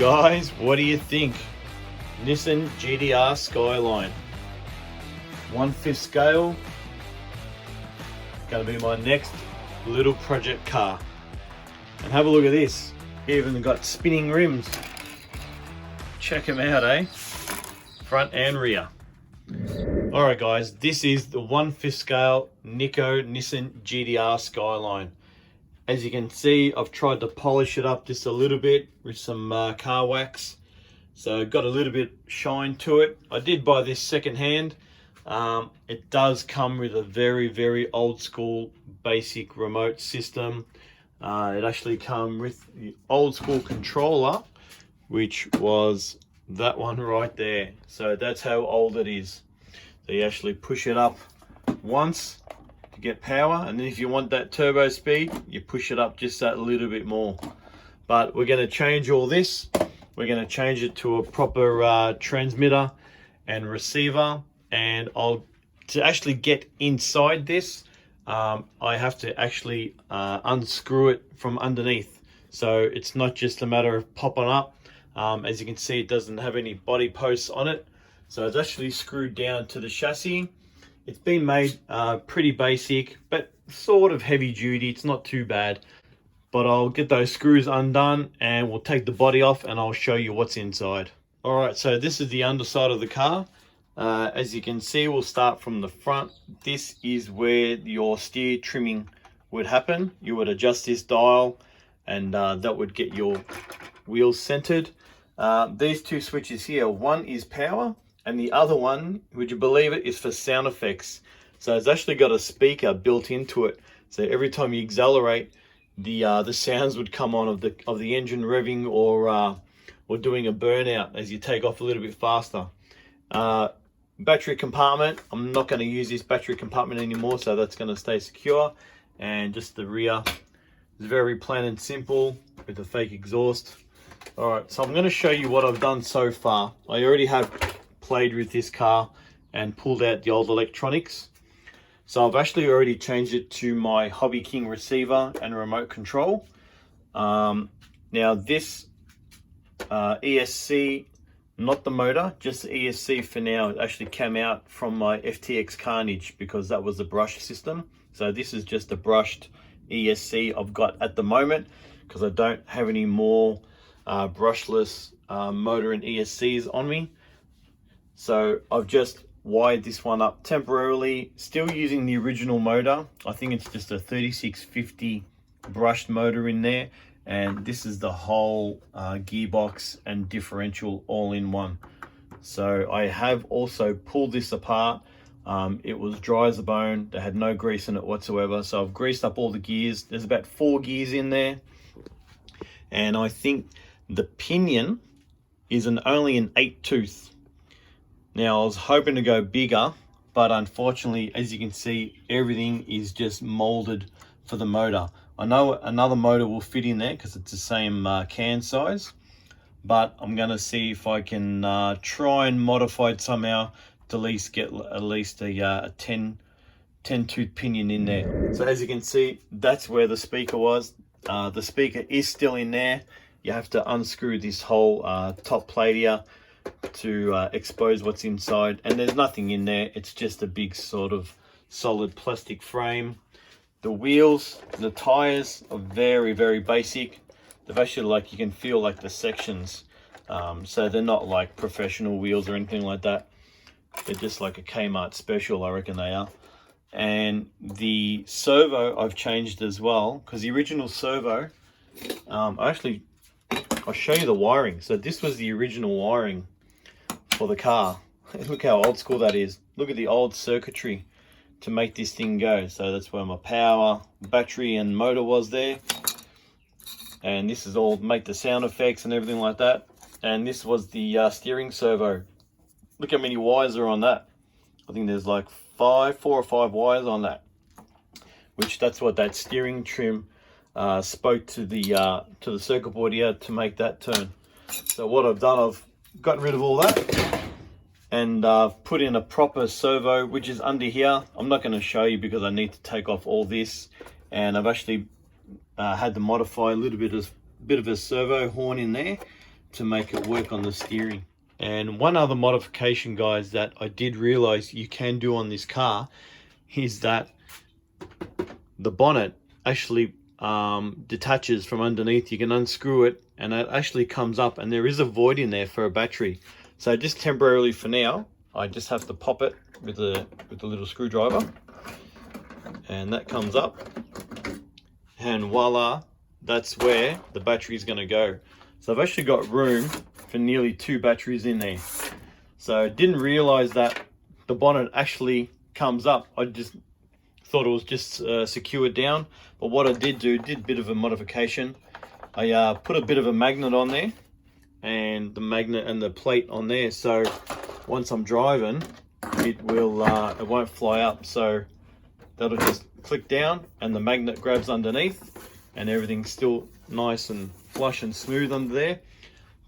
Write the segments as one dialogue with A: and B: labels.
A: Guys, what do you think? Nissan GTR Skyline, 1/5 scale, gonna be my next little project car. And have a look at this, even got spinning rims. Check them out, eh? Front and rear. Alright guys, this is the 1/5 scale Nikko Nissan GTR Skyline. As you can see, I've tried to polish it up just a little bit with some car wax. So got a little bit shine to it. I did buy this second hand. It does come with a very old school basic remote system. It actually comes with the old school controller, which was that one right there. So that's how old it is. So you actually push it up once to get power, and then if you want that turbo speed, you push it up just that little bit more. But we're going to change all this. We're going to change it to a proper transmitter and receiver. And to actually get inside this, I have to actually unscrew it from underneath. So it's not just a matter of popping up. As you can see, it doesn't have any body posts on it. So it's actually screwed down to the chassis. It's been made pretty basic, but sort of heavy duty. It's not too bad. But I'll get those screws undone and we'll take the body off and I'll show you what's inside. All right, so this is the underside of the car. As you can see, we'll start from the front. This is where your steer trimming would happen. You would adjust this dial and that would get your wheels centered. These two switches here, one is power and the other one, would you believe it, is for sound effects. So it's actually got a speaker built into it. So every time you accelerate, the sounds would come on of the engine revving or doing a burnout as you take off a little bit faster. Battery compartment, I'm not going to use this battery compartment anymore, so that's going to stay secure. And just the rear is very plain and simple with the fake exhaust. All right, so I'm going to show you what I've done so far. I already have played with this car and pulled out the old electronics. So I've actually already changed it to my Hobby King receiver and remote control. Now this ESC, not the motor, just the ESC for now, it actually came out from my FTX Carnage because that was the brush system. So this is just a brushed ESC I've got at the moment because I don't have any more brushless motor and ESCs on me. So I've just wired this one up temporarily, still using the original motor. I think it's just a 3650 brushed motor in there, and this is the whole gearbox and differential all in one. So I have also pulled this apart. It was dry as a bone. They had no grease in it whatsoever. So I've greased up all the gears. There's about 4 gears in there, and I think the pinion is only an 8 tooth. Now I was hoping to go bigger, but unfortunately, as you can see, everything is just molded for the motor. I know another motor will fit in there because it's the same can size, but I'm going to see if I can try and modify it somehow to at least get a 10 tooth pinion in there. So as you can see, that's where the speaker was. The speaker is still in there. You have to unscrew this whole top plate here to expose what's inside, and there's nothing in there. It's just a big sort of solid plastic frame. The wheels, the tires are very basic. They've actually, like, you can feel like the sections, so they're not like professional wheels or anything like that. They're just like a Kmart special, I reckon they are. And the servo I've changed as well, because the original servo, I'll show you the wiring. So this was the original wiring for the car. Look how old school that is. Look at the old circuitry to make this thing go. So that's where my power, battery and motor was there. And this is all make the sound effects and everything like that. And this was the steering servo. Look how many wires are on that. I think there's like 4 or 5 wires on that. Which that's what that steering trim spoke to the circuit board here to make that turn. So what I've done, I've got rid of all that and put in a proper servo, which is under here. I'm not going to show you because I need to take off all this, and I've actually had to modify a little bit of a servo horn in there to make it work on the steering. And one other modification, guys, that I did realize you can do on this car is that the bonnet actually detaches from underneath. You can unscrew it and it actually comes up, and there is a void in there for a battery. So just temporarily for now, I just have to pop it with a little screwdriver, and that comes up, and voila, that's where the battery is going to go. So I've actually got room for nearly 2 batteries in there. So I didn't realize that the bonnet actually comes up. I just thought it was just secured down, but what I did a bit of a modification. I put a bit of a magnet on there, and the magnet and the plate on there, so once I'm driving, it won't fly up. So that'll just click down and the magnet grabs underneath, and everything's still nice and flush and smooth under there.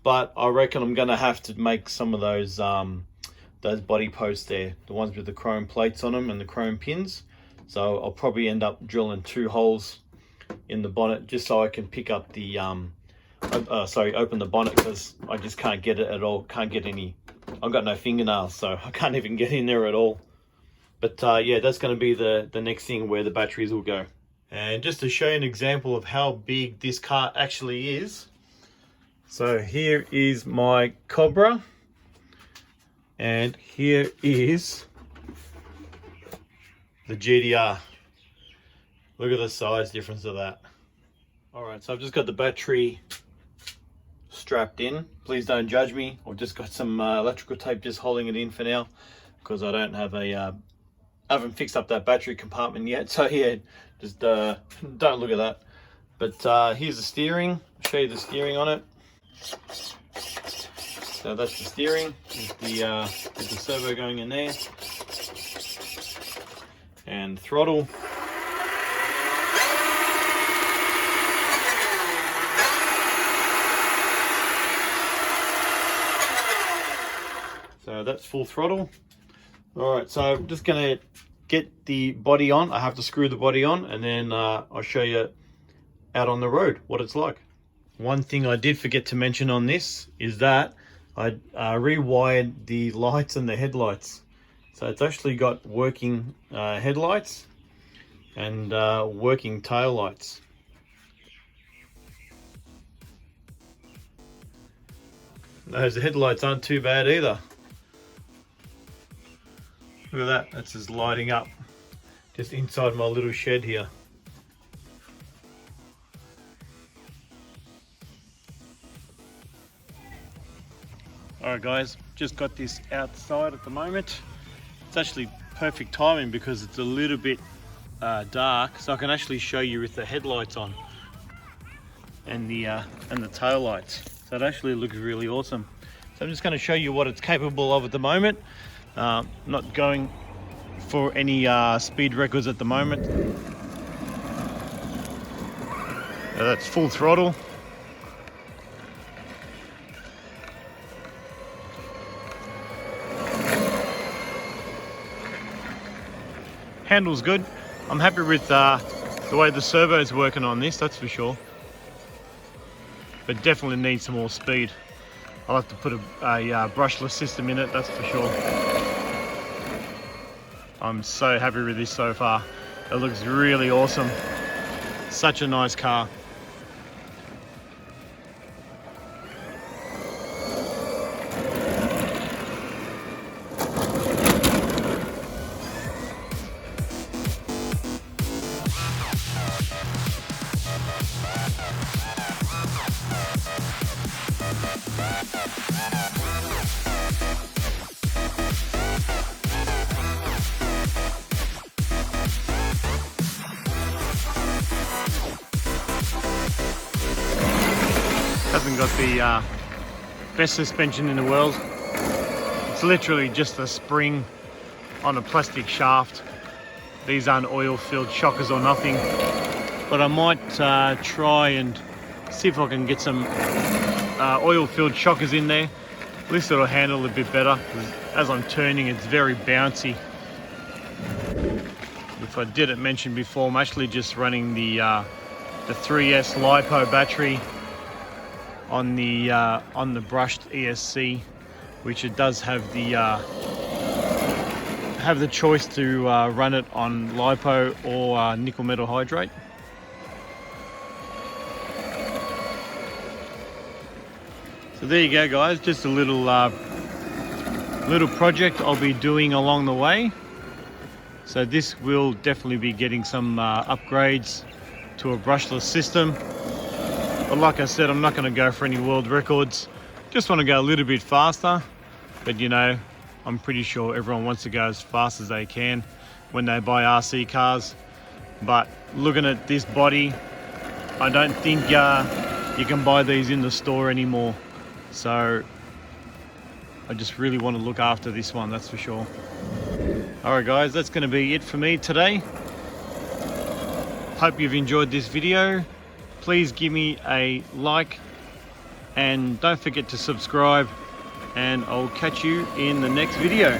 A: But I reckon I'm gonna have to make some of those body posts there, the ones with the chrome plates on them and the chrome pins. So I'll probably end up drilling 2 holes in the bonnet just so I can pick up the open the bonnet, because I just can't get it at all. Can't get any. I've got no fingernails, so I can't even get in there at all. But yeah, that's going to be the next thing where the batteries will go. And just to show you an example of how big this car actually is, so here is my Cobra, and here is the GTR. Look at the size difference of that. Alright, so I've just got the battery strapped in. Please don't judge me. I've just got some electrical tape just holding it in for now, because I don't have I haven't fixed up that battery compartment yet. So yeah, just don't look at that. But here's the steering. I'll show you the steering on it. So that's the steering with the servo going in there, and throttle. So that's full throttle. All right, so I'm just gonna get the body on. I have to screw the body on, and then I'll show you out on the road what it's like. One thing I did forget to mention on this is that I rewired the lights and the headlights. So it's actually got working headlights and working tail lights. Those headlights aren't too bad either. Look at that, that's just lighting up just inside my little shed here. Alright guys, just got this outside at the moment. It's actually perfect timing because it's a little bit dark, so I can actually show you with the headlights on and the tail lights. So it actually looks really awesome. So I'm just going to show you what it's capable of at the moment. Not going for any speed records at the moment. That's full throttle. Handle's good. I'm happy with the way the servo is working on this, that's for sure. But definitely needs some more speed. I'll have to put a brushless system in it, that's for sure. I'm so happy with this so far. It looks really awesome. Such a nice car. Hasn't got the best suspension in the world. It's literally just a spring on a plastic shaft. These aren't oil-filled shockers or nothing, but I might try and see if I can get some oil-filled shockers in there. At least it'll handle a bit better, because as I'm turning it's very bouncy. If I didn't mention before, I'm actually just running the 3S LiPo battery on the brushed ESC, which it does have the choice to run it on lipo or nickel metal hydrate. So there you go, guys, just a little project I'll be doing along the way. So this will definitely be getting some upgrades to a brushless system. But like I said, I'm not going to go for any world records. Just want to go a little bit faster. But you know, I'm pretty sure everyone wants to go as fast as they can when they buy RC cars. But looking at this body, I don't think you can buy these in the store anymore. So I just really want to look after this one, that's for sure. Alright guys, that's going to be it for me today. Hope you've enjoyed this video. Please give me a like and don't forget to subscribe, and I'll catch you in the next video.